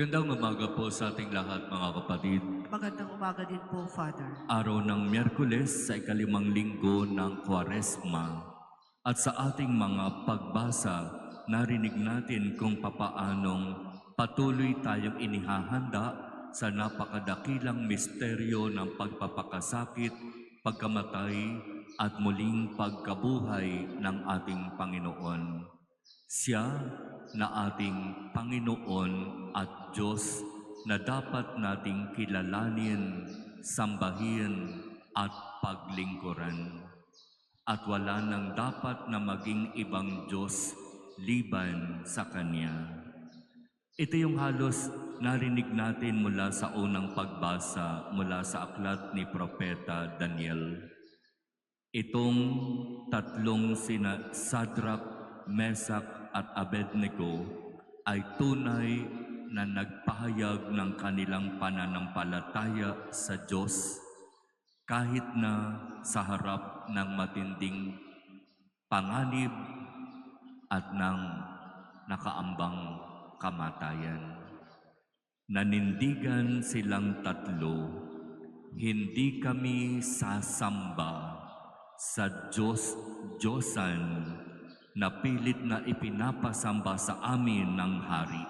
Magandang umaga po sa ating lahat, mga kapatid. Magandang umaga din po, Father. Araw ng Miyerkules sa ikalimang linggo ng Kwaresma. At sa ating mga pagbasa, narinig natin kung papaanong patuloy tayong inihahanda sa napakadakilang misteryo ng pagpapakasakit, pagkamatay, at muling pagkabuhay ng ating Panginoon. Siya na ating Panginoon at Diyos na dapat nating kilalanin, sambahin at paglingkuran. At wala nang dapat na maging ibang Diyos liban sa Kanya. Ito yung halos narinig natin mula sa unang pagbasa mula sa aklat ni Propeta Daniel. Itong tatlong sina Sadrach, Mesach at Abednego ay tunay na nagpahayag ng kanilang pananampalataya sa Diyos kahit na sa harap ng matinding panganib at ng nakaambang kamatayan. Nanindigan silang tatlo, hindi kami sasamba sa Diyos-Diyosan na pilit na ipinapasamba sa amin ng hari.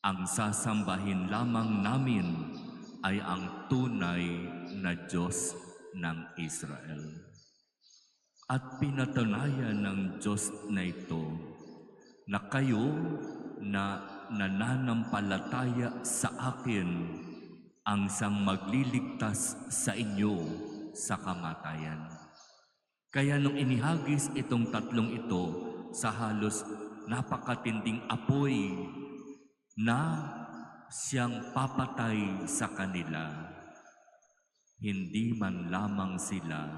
Ang sasambahin lamang namin ay ang tunay na Diyos ng Israel. At pinatunayan ng Diyos na ito na kayo na nananampalataya sa akin ang sang magliligtas sa inyo sa kamatayan. Kaya nung inihagis itong tatlong ito sa halos napakatinding apoy na siyang papatay sa kanila, hindi man lamang sila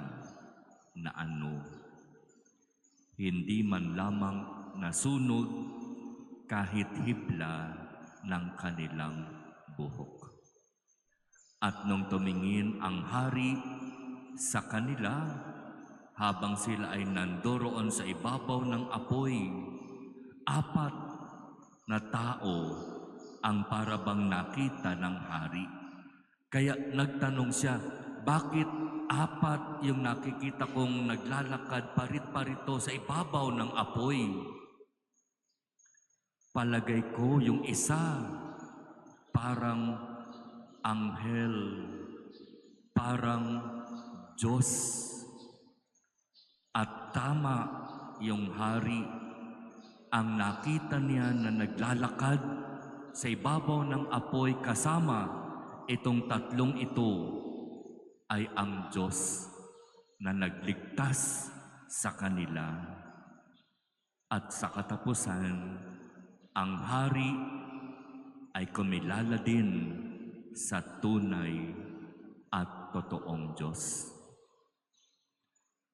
na hindi man lamang nasunog kahit hibla ng kanilang buhok. At nung tumingin ang hari sa kanila, habang sila ay nandoroon sa ibabaw ng apoy, 4 na tao ang parabang nakita ng hari. Kaya nagtanong siya, bakit 4 yung nakikita kong naglalakad parit-parito sa ibabaw ng apoy? Palagay ko yung isa, parang anghel, parang Diyos. At tama yung hari, ang nakita niya na naglalakad sa ibabaw ng apoy kasama itong tatlong ito ay ang Diyos na nagligtas sa kanila. At sa katapusan, ang hari ay kumilala din sa tunay at totoong Diyos.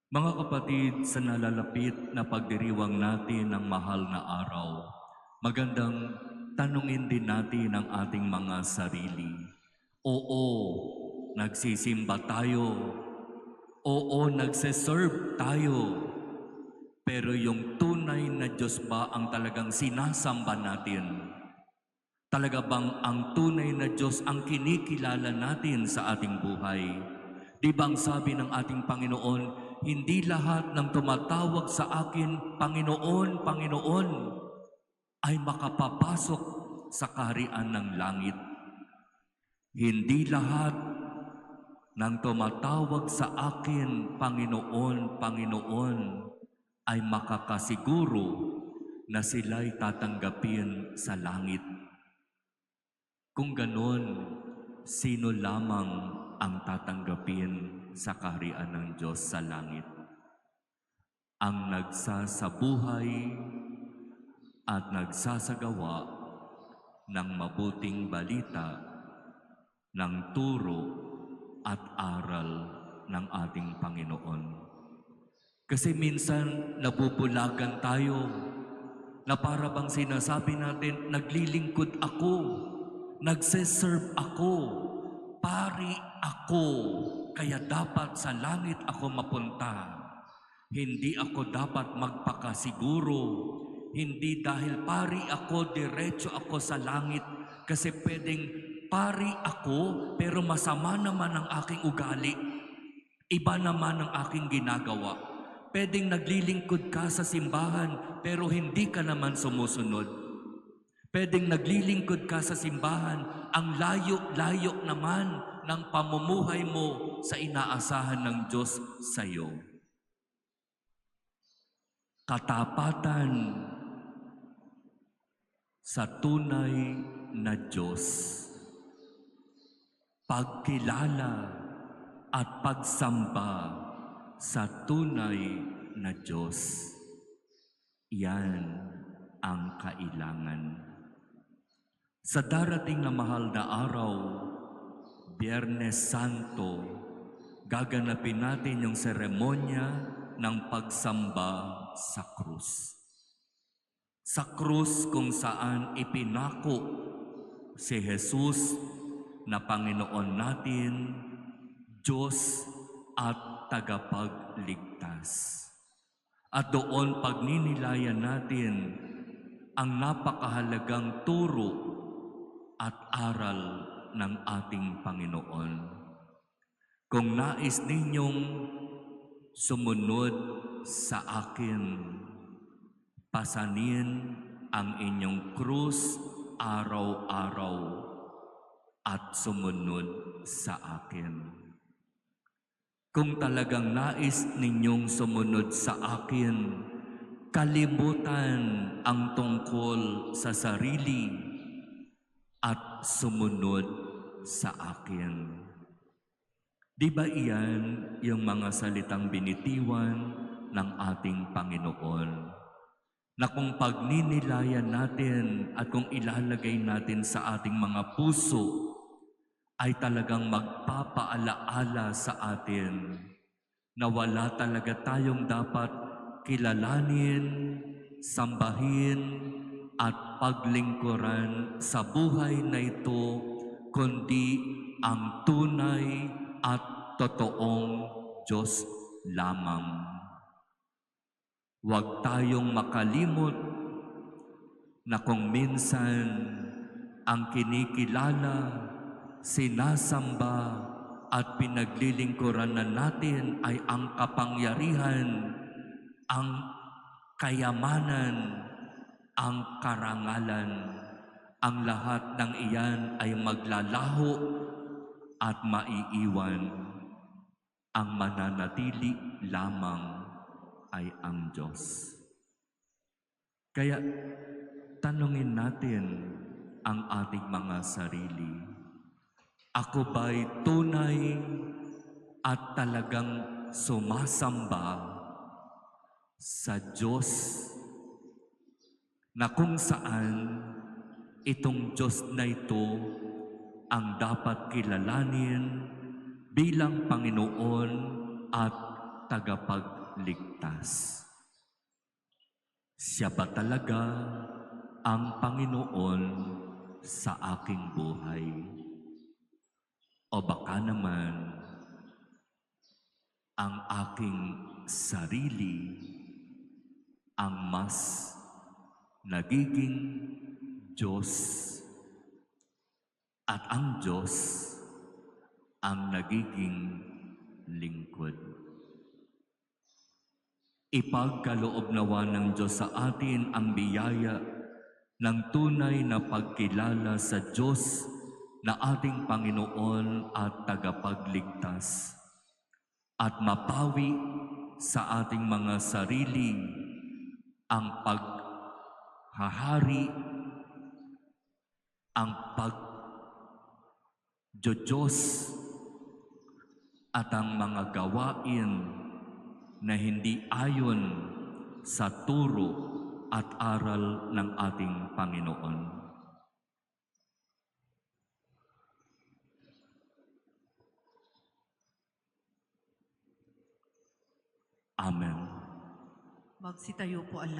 Mga kapatid, sa nalalapit na pagdiriwang natin ng mahal na araw, magandang tanungin din natin ang ating mga sarili. Oo, nagsisimba tayo. Oo, nagse-serve tayo. Pero yung tunay na Diyos ba ang talagang sinasamba natin? Talaga bang ang tunay na Diyos ang kinikilala natin sa ating buhay? Di bang sabi ng ating Panginoon, hindi lahat ng tumatawag sa akin, Panginoon, Panginoon, ay makapapasok sa kaharian ng langit. Hindi lahat ng tumatawag sa akin, Panginoon, Panginoon, ay makakasiguro na sila'y tatanggapin sa langit. Kung ganon, sino lamang ang tatanggapin sa kaharian ng Diyos sa langit? Ang nagsasabuhay at nagsasagawa ng mabuting balita, ng turo at aral ng ating Panginoon. Kasi minsan nabubulagan tayo na para bang sinasabi natin, naglilingkod ako, nagse-serve ako, pari ako, kaya dapat sa langit ako mapunta. Hindi ako dapat magpakasiguro. Hindi dahil pari ako, diretso ako sa langit. Kasi pwedeng pari ako pero masama naman ang aking ugali. Iba naman ang aking ginagawa. Pwedeng naglilingkod ka sa simbahan pero hindi ka naman sumusunod. Pwedeng naglilingkod ka sa simbahan, ang layo-layo naman ng pamumuhay mo sa inaasahan ng Diyos sa iyo. Katapatan sa tunay na Diyos. Pagkilala at pagsamba sa tunay na Diyos. Yan ang kailangan. Sa darating na mahal na araw, Biyernes Santo, gaganapin natin yung seremonya ng pagsamba sa krus. Sa krus kung saan ipinako si Jesus na Panginoon natin, Diyos at tagapagligtas. At doon pagninilayan natin ang napakahalagang turo at aral ng ating Panginoon. Kung nais ninyong sumunod sa akin, pasanin ang inyong krus araw-araw at sumunod sa akin. Kung talagang nais ninyong sumunod sa akin, kalimutan ang tungkol sa sarili at sumunod sa akin. Di ba iyan yung mga salitang binitiwan ng ating Panginoon? Na kung pagninilayan natin at kung ilalagay natin sa ating mga puso, ay talagang magpapaalaala sa atin na wala talaga tayong dapat kilalanin, sambahin, at paglingkuran sa buhay na ito, kundi ang tunay at totoong Diyos lamang. Huwag tayong makalimot na kung minsan ang kinikilala, sinasamba at pinaglilingkuran na natin ay ang kapangyarihan, ang kayamanan, ang karangalan. Ang lahat ng iyan ay maglalaho at maiiwan. Ang mananatili lamang ay ang Diyos. Kaya tanungin natin ang ating mga sarili. Ako ba'y tunay at talagang sumasamba sa Diyos na kung saan itong Diyos na ito ang dapat kilalanin bilang Panginoon at tagapagligtas? Siya ba talaga ang Panginoon sa aking buhay? O baka naman ang aking sarili ang mas nagiging Diyos at ang Diyos ang nagiging lingkod. Ipagkaloob nawa ng Diyos sa atin ang biyaya ng tunay na pagkilala sa Diyos na ating Panginoon at tagapagligtas at mapawi sa ating mga sarili ang paghahari, ang pag-Diyos at ang mga gawain na hindi ayon sa turo at aral ng ating Panginoon. Amen. Magsitayo po ang